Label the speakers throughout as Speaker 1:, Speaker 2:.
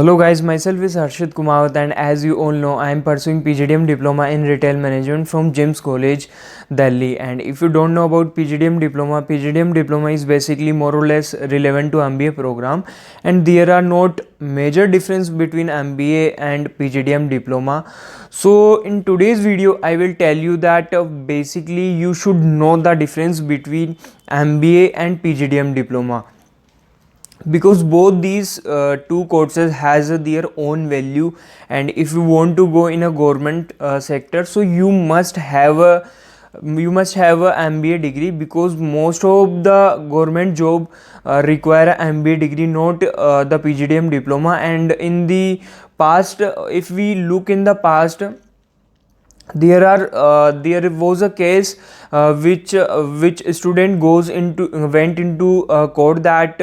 Speaker 1: Hello guys, myself is Harshit Kumawat and as you all know, I am pursuing PGDM Diploma in Retail Management from James College, Delhi. And if you don't know about PGDM Diploma is basically more or less relevant to MBA program, and there are not major difference between MBA and PGDM Diploma. So in today's video, I will tell you that basically you should know the difference between MBA and PGDM Diploma, because both these two courses has their own value. And if you want to go in a government sector, so you must have a MBA degree, because most of the government job require a MBA degree, not the PGDM diploma. And in the past, if we look in the past, there was a case which student goes into went into court that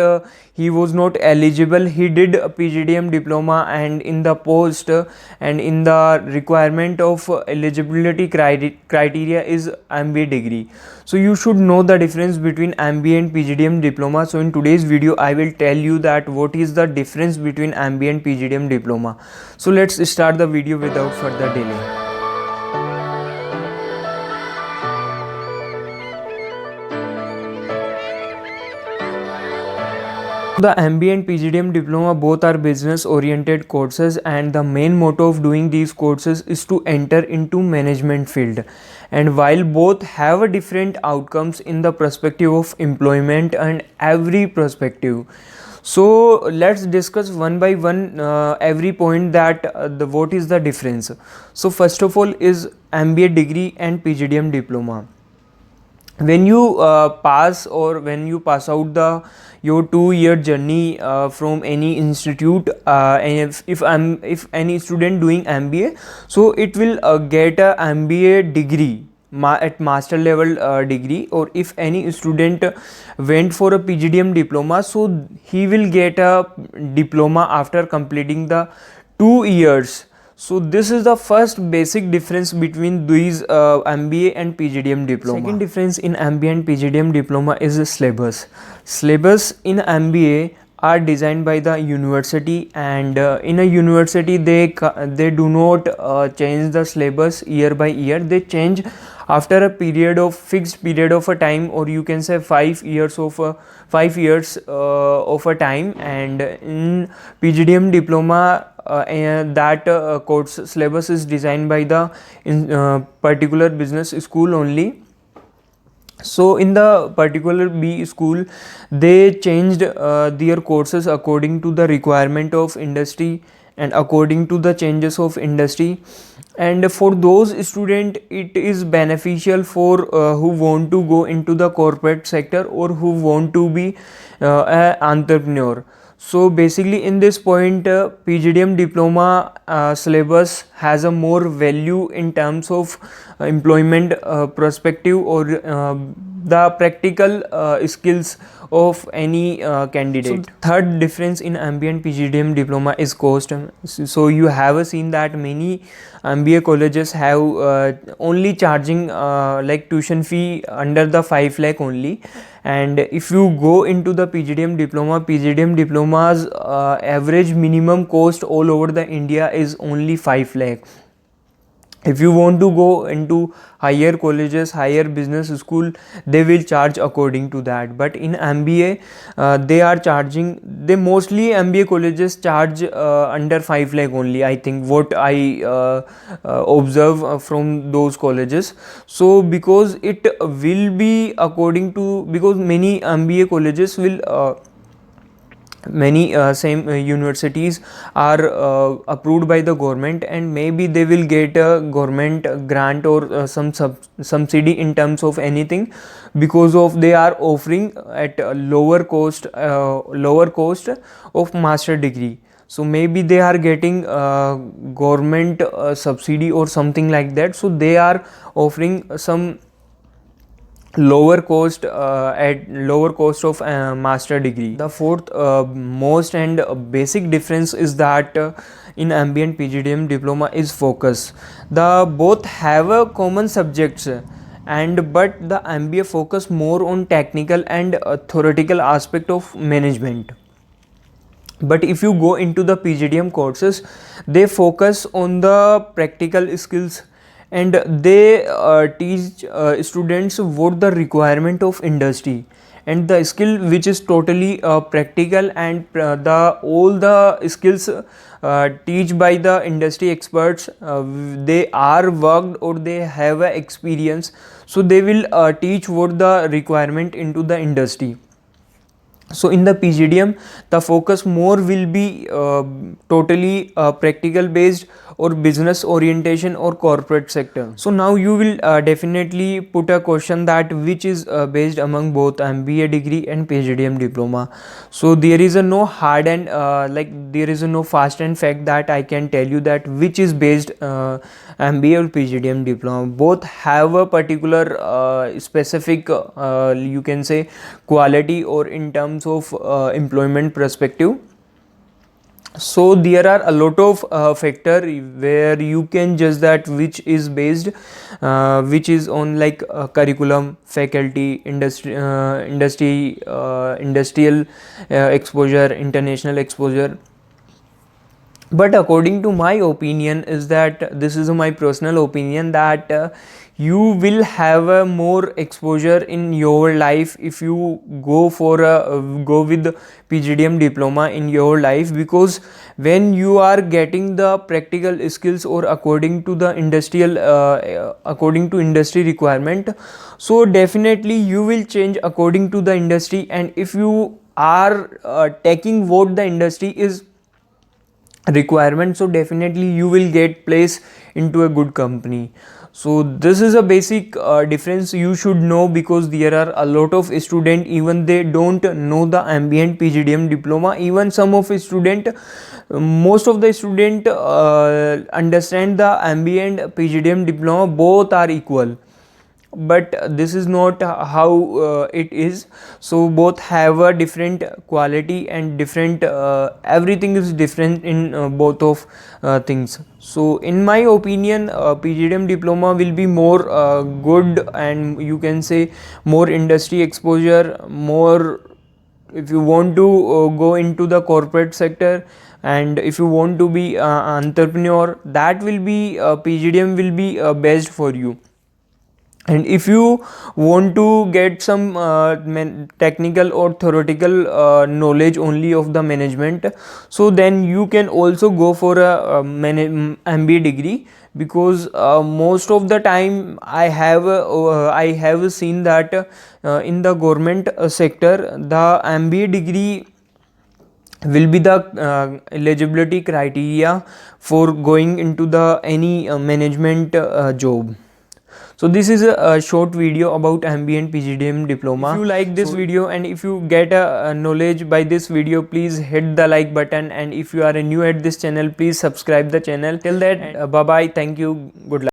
Speaker 1: he was not eligible. He did a PGDM diploma, and in the post and in the requirement of eligibility criteria is MBA degree. So you should know the difference between MBA and PGDM diploma. So in today's video I will tell you that what is the difference between MBA and PGDM diploma. So let's start the video without further delay. The MBA and PGDM diploma both are business oriented courses, and the main motto of doing these courses is to enter into management field. And while both have a different outcomes in the perspective of employment and every perspective, so let's discuss one by one every point that what is the difference. So first of all is MBA degree and PGDM diploma. When you pass or when you pass out the your 2 year journey from any institute, and if any student doing MBA, so it will get a MBA degree at master level degree. Or if any student went for a PGDM diploma, so he will get a diploma after completing the 2 years. So this is the first basic difference between these MBA and PGDM diploma. Second difference in MBA and PGDM diploma is the syllabus. Syllabus in MBA are designed by the university, and in a university they do not change the syllabus year by year. They change after a period of fixed period of a time, or you can say 5 years of a time. And in PGDM diploma, that course syllabus is designed by the particular business school only. So in the particular B school, they changed their courses according to the requirement of industry and according to the changes of industry. And for those student, it is beneficial for who want to go into the corporate sector or who want to be an entrepreneur. So basically in this point, PGDM diploma syllabus has a more value in terms of employment perspective, or the practical skills of any candidate. So third difference in MBA and PGDM diploma is cost. So you have seen that many MBA colleges have only charging like tuition fee under the 5 lakh only. And if you go into the PGDM diploma's average minimum cost all over the India is only 5 lakh. If you want to go into higher colleges, higher business school, they will charge according to that. But in MBA, they mostly MBA colleges charge under 5 lakh only, I think, what I observe from those colleges. So because it will be according to, because many MBA colleges will many same universities are approved by the government, and maybe they will get a government grant or some subsidy in terms of anything, because of they are offering at a lower cost of master degree. So maybe they are getting government subsidy or something like that, so they are offering some lower cost of master degree. The fourth most and basic difference is that in MBA and PGDM diploma is focus. The both have a common subjects, and but the MBA focus more on technical and theoretical aspect of management, But if you go into the PGDM courses, they focus on the practical skills, and they teach students what the requirement of industry, and the skill which is totally practical, and the all the skills teach by the industry experts, they are worked or they have a experience, so they will teach what the requirement into the industry. So in the PGDM, the focus more will be totally practical based, or business orientation, or corporate sector. So now you will definitely put a question that which is based among both MBA degree and PGDM diploma. So there is a no hard and like there is a no fast and fact that I can tell you that which is based MBA or PGDM diploma. Both have a particular specific you can say quality, or in terms of employment perspective. So there are a lot of factor where you can judge that which is based, which is on like curriculum, faculty, industrial exposure, international exposure. But according to my opinion is that, this is my personal opinion, that you will have a more exposure in your life if you go for a go with PGDM diploma in your life, because when you are getting the practical skills, or according to the industrial according to industry requirement, so definitely you will change according to the industry. And if you are taking what the industry is requirement, so definitely you will get place into a good company. So this is a basic difference you should know, because there are a lot of student, even they don't know the MBA and PGDM diploma. Even some of student, most of the student understand the MBA and PGDM diploma both are equal, but this is not how it is. So both have a different quality, and different everything is different in both of things. So in my opinion, PGDM diploma will be more good, and you can say more industry exposure, more if you want to go into the corporate sector, and if you want to be entrepreneur, that will be PGDM will be best for you. And if you want to get some technical or theoretical knowledge only of the management, so then you can also go for a MBA degree, because most of the time I have seen that in the government sector, the MBA degree will be the eligibility criteria for going into the any management job. So this is a short video about MBA and PGDM diploma. If you like this video, and if you get a knowledge by this video, please hit the like button, and if you are new at this channel, please subscribe the channel. Till that, bye bye, thank you, good luck.